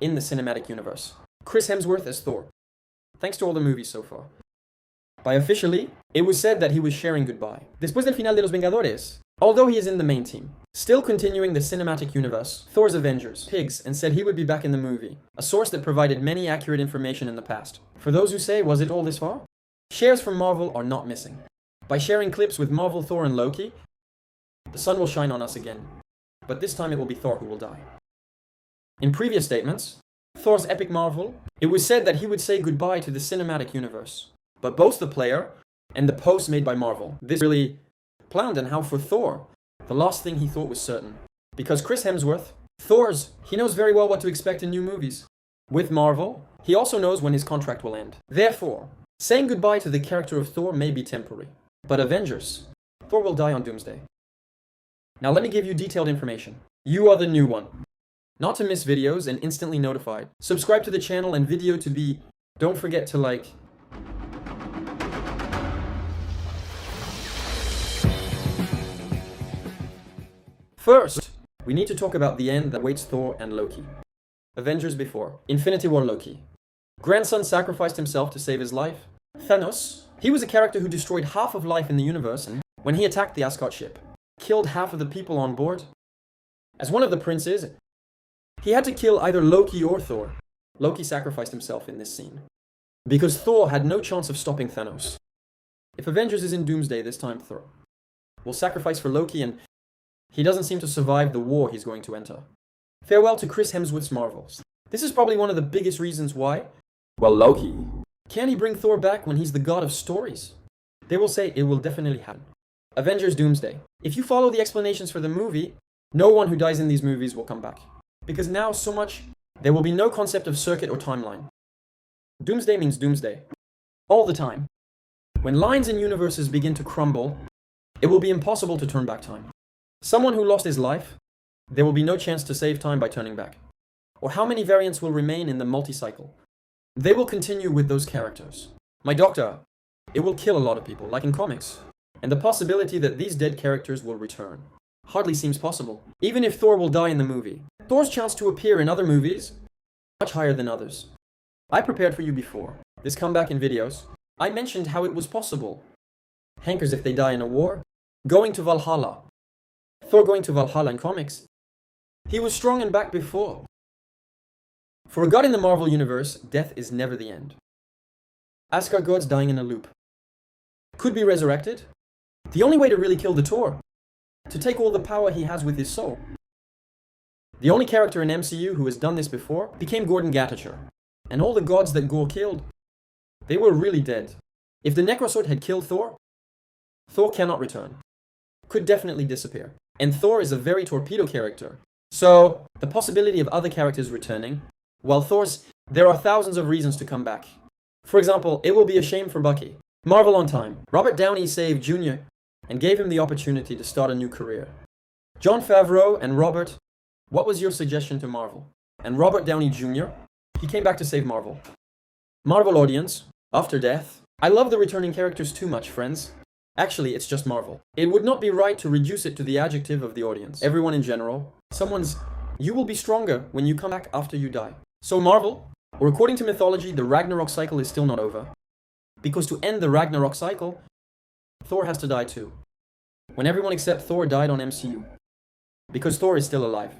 in the cinematic universe. Chris Hemsworth as Thor. Thanks to all the movies so far. By officially, it was said that he was sharing goodbye. Después del final de Los Vengadores, although he is in the main team, still continuing the cinematic universe, Thor's Avengers, pigs, and said he would be back in the movie, a source that provided many accurate information in the past. For those who say, was it all this far? Shares from Marvel are not missing. By sharing clips with Marvel, Thor, and Loki, the sun will shine on us again. But this time it will be Thor who will die. In previous statements, Thor's epic Marvel, it was said that he would say goodbye to the cinematic universe. But both the player and the post made by Marvel, this really planned, and how for Thor, the last thing he thought was certain. Because Chris Hemsworth, Thor's, he knows very well what to expect in new movies. With Marvel, he also knows when his contract will end. Therefore, saying goodbye to the character of Thor may be temporary. But Avengers, Thor will die on Doomsday. Now let me give you detailed information. You are the new one. Not to miss videos and instantly notified. Subscribe to the channel and video to be... Don't forget to like... First, we need to talk about the end that awaits Thor and Loki. Avengers before. Infinity War Loki. Grandson sacrificed himself to save his life. Thanos. He was a character who destroyed half of life in the universe, and when he attacked the Asgard ship, killed half of the people on board. As one of the princes, he had to kill either Loki or Thor. Loki sacrificed himself in this scene, because Thor had no chance of stopping Thanos. If Avengers is in Doomsday this time, Thor will sacrifice for Loki, and he doesn't seem to survive the war he's going to enter. Farewell to Chris Hemsworth's Marvels. This is probably one of the biggest reasons why. Well, Loki. Can he bring Thor back when he's the god of stories? They will say it will definitely happen. Avengers Doomsday. If you follow the explanations for the movie, no one who dies in these movies will come back. Because now so much, there will be no concept of circuit or timeline. Doomsday means doomsday. All the time. When lines and universes begin to crumble, it will be impossible to turn back time. Someone who lost his life, there will be no chance to save time by turning back. Or how many variants will remain in the multi-cycle? They will continue with those characters. My doctor, it will kill a lot of people, like in comics. And the possibility that these dead characters will return hardly seems possible. Even if Thor will die in the movie, Thor's chance to appear in other movies much higher than others. I prepared for you before this comeback in videos. I mentioned how it was possible. Hankers if they die in a war, going to Valhalla. Thor going to Valhalla in comics. He was strong and back before. For a god in the Marvel universe, death is never the end. Asgard gods dying in a loop. Could be resurrected. The only way to really kill the Thor, to take all the power he has with his soul. The only character in MCU who has done this before became Gordon Gatticher. And all the gods that Gore killed, they were really dead. If the Necrosword had killed Thor, Thor cannot return. Could definitely disappear. And Thor is a very torpedo character. So, the possibility of other characters returning, while Thor's, there are thousands of reasons to come back. For example, it will be a shame for Bucky. Marvel on time. Robert Downey saved Jr. and gave him the opportunity to start a new career. Jon Favreau and Robert, what was your suggestion to Marvel? And Robert Downey Jr., he came back to save Marvel. Marvel audience, after death. I love the returning characters too much, friends. Actually, it's just Marvel. It would not be right to reduce it to the adjective of the audience. Everyone in general. You will be stronger when you come back after you die. So Marvel, or according to mythology, the Ragnarok cycle is still not over. Because to end the Ragnarok cycle, Thor has to die too. When everyone except Thor died on MCU. Because Thor is still alive.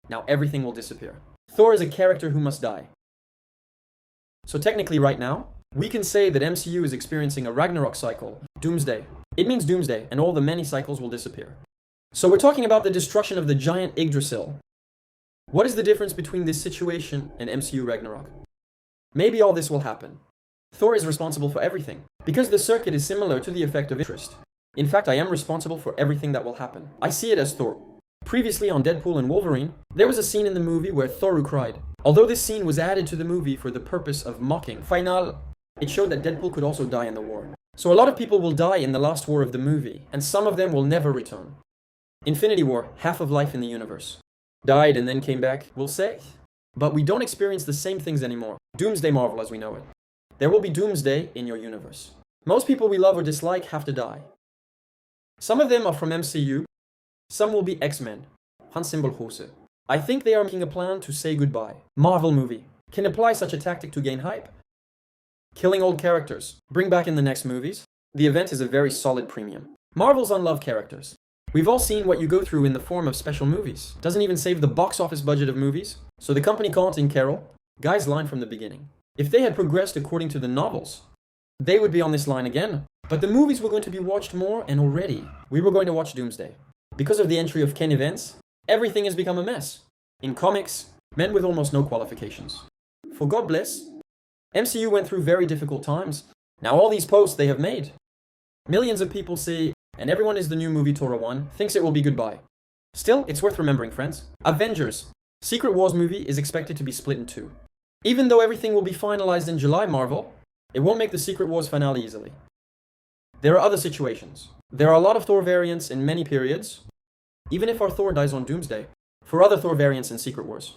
Now everything will disappear. Thor is a character who must die. So technically right now, we can say that MCU is experiencing a Ragnarok cycle, Doomsday. It means Doomsday, and all the many cycles will disappear. So we're talking about the destruction of the giant Yggdrasil. What is the difference between this situation and MCU Ragnarok? Maybe all this will happen. Thor is responsible for everything, because the circuit is similar to the effect of interest. In fact, I am responsible for everything that will happen. I see it as Thor. Previously on Deadpool and Wolverine, there was a scene in the movie where Thor cried. Although this scene was added to the movie for the purpose of mocking Final, it showed that Deadpool could also die in the war. So a lot of people will die in the last war of the movie, and some of them will never return. Infinity War, half of life in the universe. Died and then came back, we'll say. But we don't experience the same things anymore. Doomsday Marvel as we know it. There will be Doomsday in your universe. Most people we love or dislike have to die. Some of them are from MCU, some will be X-Men. Hans Symbolhose. I think they are making a plan to say goodbye. Marvel movie can apply such a tactic to gain hype. Killing old characters. Bring back in the next movies. The event is a very solid premium. Marvel's unloved characters. We've all seen what you go through in the form of special movies. Doesn't even save the box office budget of movies. So the company can't in Carol. Guy's line from the beginning. If they had progressed according to the novels, they would be on this line again. But the movies were going to be watched more, and already we were going to watch Doomsday. Because of the entry of Ken events, everything has become a mess. In comics, men with almost no qualifications. For God bless, MCU went through very difficult times. Now all these posts they have made. Millions of people see, and everyone is the new movie Thor 1, thinks it will be goodbye. Still, it's worth remembering, friends. Avengers. Secret Wars movie is expected to be split in two. Even though everything will be finalized in July, Marvel, it won't make the Secret Wars finale easily. There are other situations. There are a lot of Thor variants in many periods, even if our Thor dies on Doomsday, for other Thor variants in Secret Wars.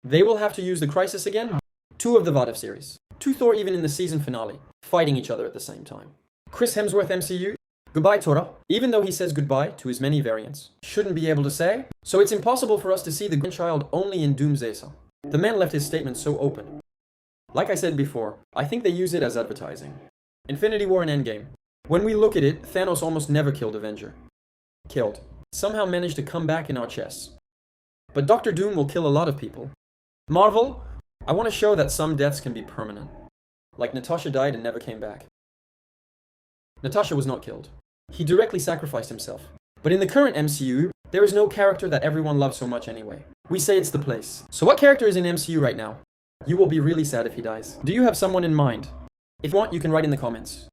They will have to use the Crisis again, 2 of the What If series. 2 Thor even in the season finale, fighting each other at the same time. Chris Hemsworth MCU, goodbye Thor, even though he says goodbye to his many variants. Shouldn't be able to say, so it's impossible for us to see the grandchild only in Doomsday. The man left his statement so open. Like I said before, I think they use it as advertising. Infinity War and Endgame. When we look at it, Thanos almost never killed Avenger. Killed. Somehow managed to come back in our chests. But Doctor Doom will kill a lot of people. Marvel, I want to show that some deaths can be permanent. Like Natasha died and never came back. Natasha was not killed. He directly sacrificed himself. But in the current MCU, there is no character that everyone loves so much anyway. We say it's the place. So what character is in MCU right now? You will be really sad if he dies. Do you have someone in mind? If you want, you can write in the comments.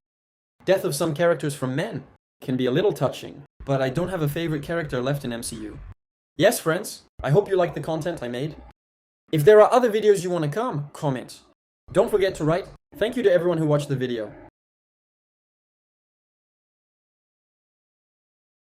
Death of some characters from men can be a little touching, but I don't have a favorite character left in MCU. Yes, friends, I hope you like the content I made. If there are other videos you want to come, comment. Don't forget to write. Thank you to everyone who watched the video.